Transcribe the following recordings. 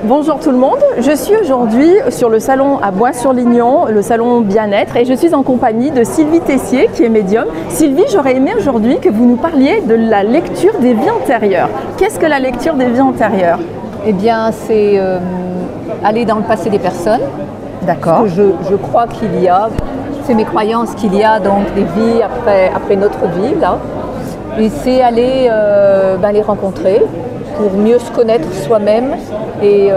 Bonjour tout le monde, je suis aujourd'hui sur le salon à Bois-sur-Lignon, le salon bien-être, et je suis en compagnie de Sylvie Tessier qui est médium. Sylvie, j'aurais aimé aujourd'hui que vous nous parliez de la lecture des vies antérieures. Qu'est-ce que la lecture des vies antérieures? Eh bien, c'est aller dans le passé des personnes. D'accord. Je crois qu'il y a, c'est mes croyances qu'il y a donc des vies après notre vie, là. Et c'est aller les rencontrer pour mieux se connaître soi-même et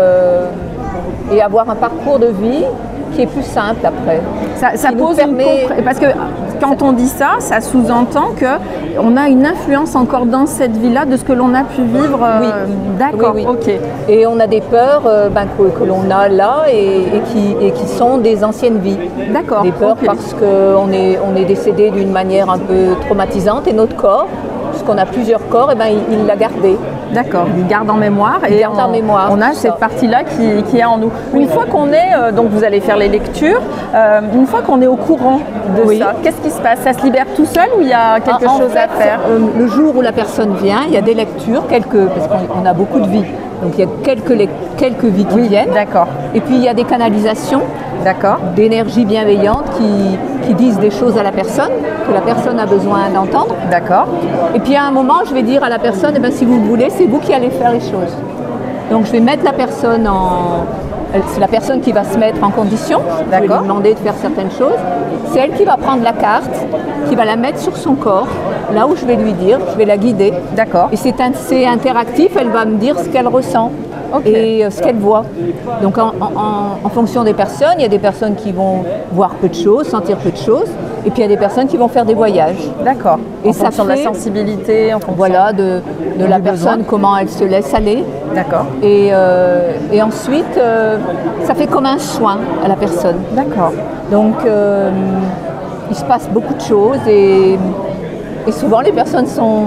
avoir un parcours de vie qui est plus simple après. Ça pose parce que quand on dit ça, ça sous-entend qu'on a une influence encore dans cette vie-là de ce que l'on a pu vivre. Oui. D'accord, oui. ok. Et on a des peurs que l'on a là et qui sont des anciennes vies. D'accord. Des peurs parce qu'on est décédé d'une manière un peu traumatisante et notre corps, puisqu'on a plusieurs corps, il l'a gardé. D'accord, il garde en mémoire on a cette partie-là qui est en nous. Une fois qu'on est, donc vous allez faire les lectures, une fois qu'on est au courant de ça, qu'est-ce qui se passe? Ça se libère tout seul ou il y a quelque chose à faire? Le jour où la personne vient, il y a des lectures, parce qu'on a beaucoup de vies. Donc il y a quelques vies qui viennent. D'accord. Et puis il y a des canalisations d'énergie bienveillante qui disent des choses à la personne, que la personne a besoin d'entendre. D'accord. Et puis à un moment, je vais dire à la personne, si vous voulez, c'est vous qui allez faire les choses. Donc je vais mettre la personne c'est la personne qui va se mettre en condition. Je vais lui demander de faire certaines choses. C'est elle qui va prendre la carte, qui va la mettre sur son corps, là où je vais lui dire, je vais la guider. D'accord. Et c'est interactif, elle va me dire ce qu'elle ressent. Et ce qu'elle voit. Donc en fonction des personnes, il y a des personnes qui vont voir peu de choses, sentir peu de choses, et puis il y a des personnes qui vont faire des voyages. D'accord. Et en fonction de la sensibilité, en fonction de la personne, comment elle se laisse aller. D'accord. Et ensuite, ça fait comme un soin à la personne. D'accord. Donc il se passe beaucoup de choses et souvent les personnes sont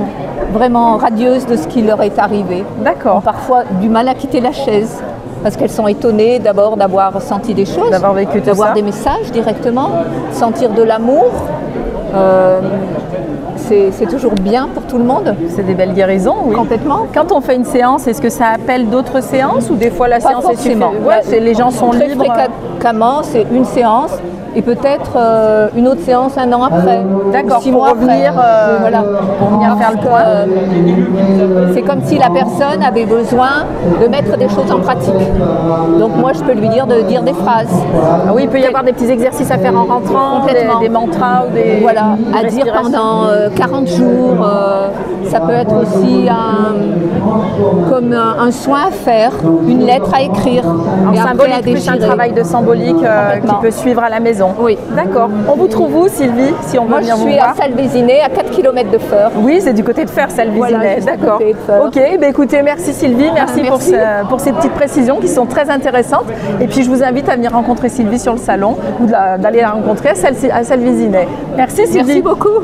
vraiment radieuses de ce qui leur est arrivé. D'accord. Parfois du mal à quitter la chaise parce qu'elles sont étonnées d'abord d'avoir senti des choses, d'avoir vécu d'avoir des messages directement, sentir de l'amour. C'est toujours bien pour tout le monde. C'est des belles guérisons, oui. Complètement. Quand on fait une séance, est-ce que ça appelle d'autres séances ou des fois la séance est suffisante? Les gens sont très libres. Fréquemment, c'est une séance et peut-être une autre séance un an après. D'accord, pour revenir faire le point. C'est comme si la personne avait besoin de mettre des choses en pratique. Donc moi, je peux lui dire de dire des phrases. Ah oui, il peut y avoir des petits exercices à faire en rentrant, des mantras ou des à dire pendant 40 jours. Ça peut être aussi comme un soin à faire, une lettre à écrire. En symbolique, plus un travail de symbolique qui peut suivre à la maison. Oui. D'accord. On vous trouve où, Sylvie, si on veut venir vous voir? Moi, je suis à Salvézinet, à 4 km de Feurs. Oui, c'est du côté de Feurs, Salvézinet. D'accord. Ok, écoutez, merci Sylvie, merci. Pour ces petites précisions qui sont très intéressantes. Et puis, je vous invite à venir rencontrer Sylvie sur le salon ou d'aller la rencontrer à Salvézinet. Merci Sylvie. Merci beaucoup.